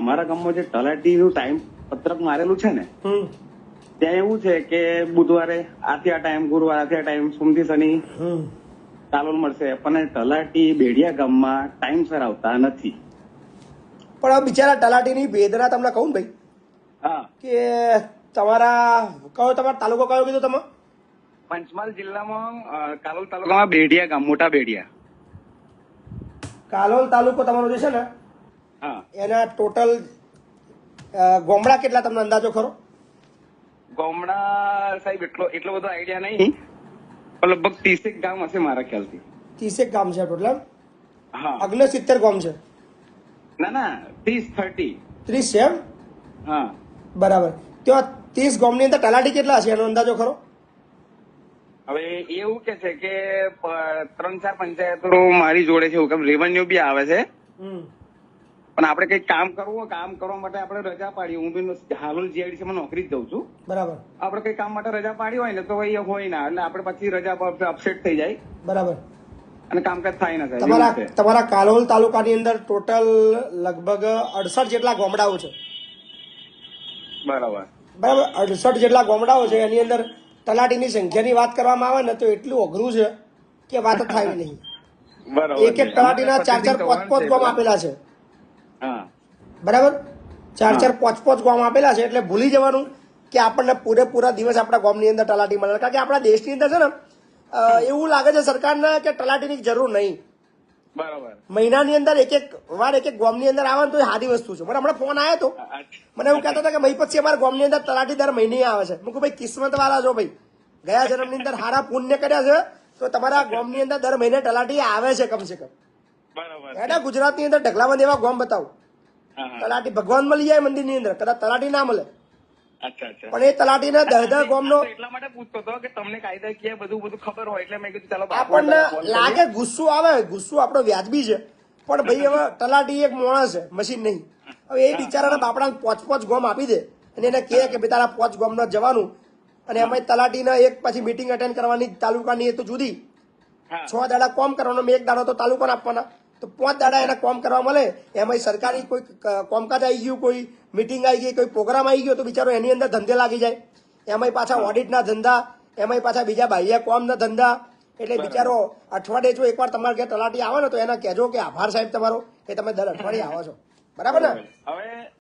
અમારા ગામમાં જે તલાટીનું ટાઈમ પત્રક મારેલું છે ને ત્યાં એવું છે કે બુધવારે આથી આ ટાઈમ, ગુરુવાર આથી આ ટાઈમ, સોમથી શનિ કાલોલ મળશે, પણ તલાટી બેડિયા ગામમાં ટાઈમસર આવતા નથી. પણ આ બિચારા તલાટીની વેદના તમને કહું ને ભાઈ, હા, કે તમારો તાલુકો કયો કીધું તમે? પંચમહાલ જિલ્લામાં કાલોલ તાલુકામાં બેડિયા ગામ, મોટા બેડિયા. કાલોલ તાલુકો તમારો જે છે ને, હા, એના ટોટલ ગામડા કેટલા તમને અંદાજો ખરો? ગામડા સાહેબ એટલો બધો આઈડિયા નહીં, પણ લગભગ 30 ગામ હશે મારા ખ્યાલથી. 30 ગામ છે ટોટલ? હા, 69 ગામ છે? ના 30 30 છે એમ? હા, બરાબર. ત્યાં 30 ગામની અંદર તલાટી કેટલા હશે એનો અંદાજો ખરો? હવે એવું કે છે કે 3-4 પંચાયતો મારી જોડે છે, એવું કે રેવન્યુ બી આવે છે, પણ આપણે કઈ કામ કરવું હોય, કામ કરવા માટે આપણે રજા પાડી, હું બી હાલોલ જીઆઈડીસી માં નોકરી જ દઉં છું. બરાબર. આપણે કઈ કામ માટે રજા પાડી હોય ને તો એ હોય ના, એટલે આપણે પછી રજા પર અપસેટ થઈ જાય. બરાબર. અને કામકાજ થાય ના થાય. તમારા કાલોલ તાલુકાની અંદર ટોટલ લગભગ 68 જેટલા ગામડાઓ છે. બરાબર. 68 જેટલા ગામડાઓ છે. એની અંદર તલાટીની સંખ્યાની વાત કરવામાં આવે ને તો એટલું અઘરું છે કે વાત થાય નહીં. બરાબર. એક તલાટીના 4-4, 5-5 ગામ આપેલા છે. હા, બરાબર. 4-4, 5-5 ગામ આપેલા છે, એટલે ભૂલી જવાનું કે આપણને પૂરેપૂરા દિવસ આપણા ગામની અંદર તલાટી મળે. કારણ કે આપણા દેશની અંદર છે ને એવું લાગે છે સરકારને કે તલાટીની જરૂર નહીં. બરાબર. મહિનાની અંદર એક ગામની અંદર આવે ને તો એ સાદી વસ્તુ છે. મને હમણાં ફોન આવ્યો હતો, મને એવું કહેતા હતા કે ભાઈ પછી અમારા ગામની અંદર તલાટી દર મહિને આવે છે. હું કહું ભાઈ કિસ્મત વાળા છો ભાઈ, ગયા જન્મની અંદર સારા પુણ્ય કર્યા છે તો તમારા ગામની અંદર દર મહિને તલાટી આવે છે કમસે કમ. બરાબર. એટલે ગુજરાતની અંદર ઢગલામાં એવા ગામ બતાવો તલાટી ભગવાન મળી જાય મંદિરની અંદર, કદાચ તલાટી ના મળે. અચ્છા. પણ એ તલાટીને 10 ગામનો એટલા માટે પૂછતો હતો કે તમને કાયદાકીય બધું ખબર હોય, એટલે મેં કીધું ચાલો આપણને લાગે ગુસ્સો આવે, ગુસ્સો આપણો વ્યાજબી છે, પણ ભાઈ હવે તલાટી એક માણસ છે, મશીન નહીં. હવે એ બિચારાના બાપડા 5-5 ગામ આપી દે અને એને કહે કે ભાઈ તારા 5 ગામના જવાનું, અને એમાં તલાટીને એક પછી મીટિંગ અટેન્ડ કરવાની તાલુકાની, એ તો જુદી. 6 દાડા કોમ કરવાનો, 1 દાડો તો તાલુકાને આપવાના, તો 5 દાડા એને કોમ કરવા મળે. એમાં સરકારી કોઈ કોમકાજ આવી ગયું, કોઈ મીટિંગ આવી ગઈ, કોઈ પ્રોગ્રામ આવી ગયો તો બિચારો એની અંદર ધંધે લાગી જાય. એમાંય પાછા ઓડિટના ધંધા, એમાંય પાછા બીજા બાહ્ય કોમના ધંધા. એટલે બિચારો અઠવાડિયે જો એકવાર તમારે ઘેર તલાટી આવે ને તો એને કહેજો કે આભાર સાહેબ તમારો કે તમે દર અઠવાડિયે આવો છો. બરાબર ને? હવે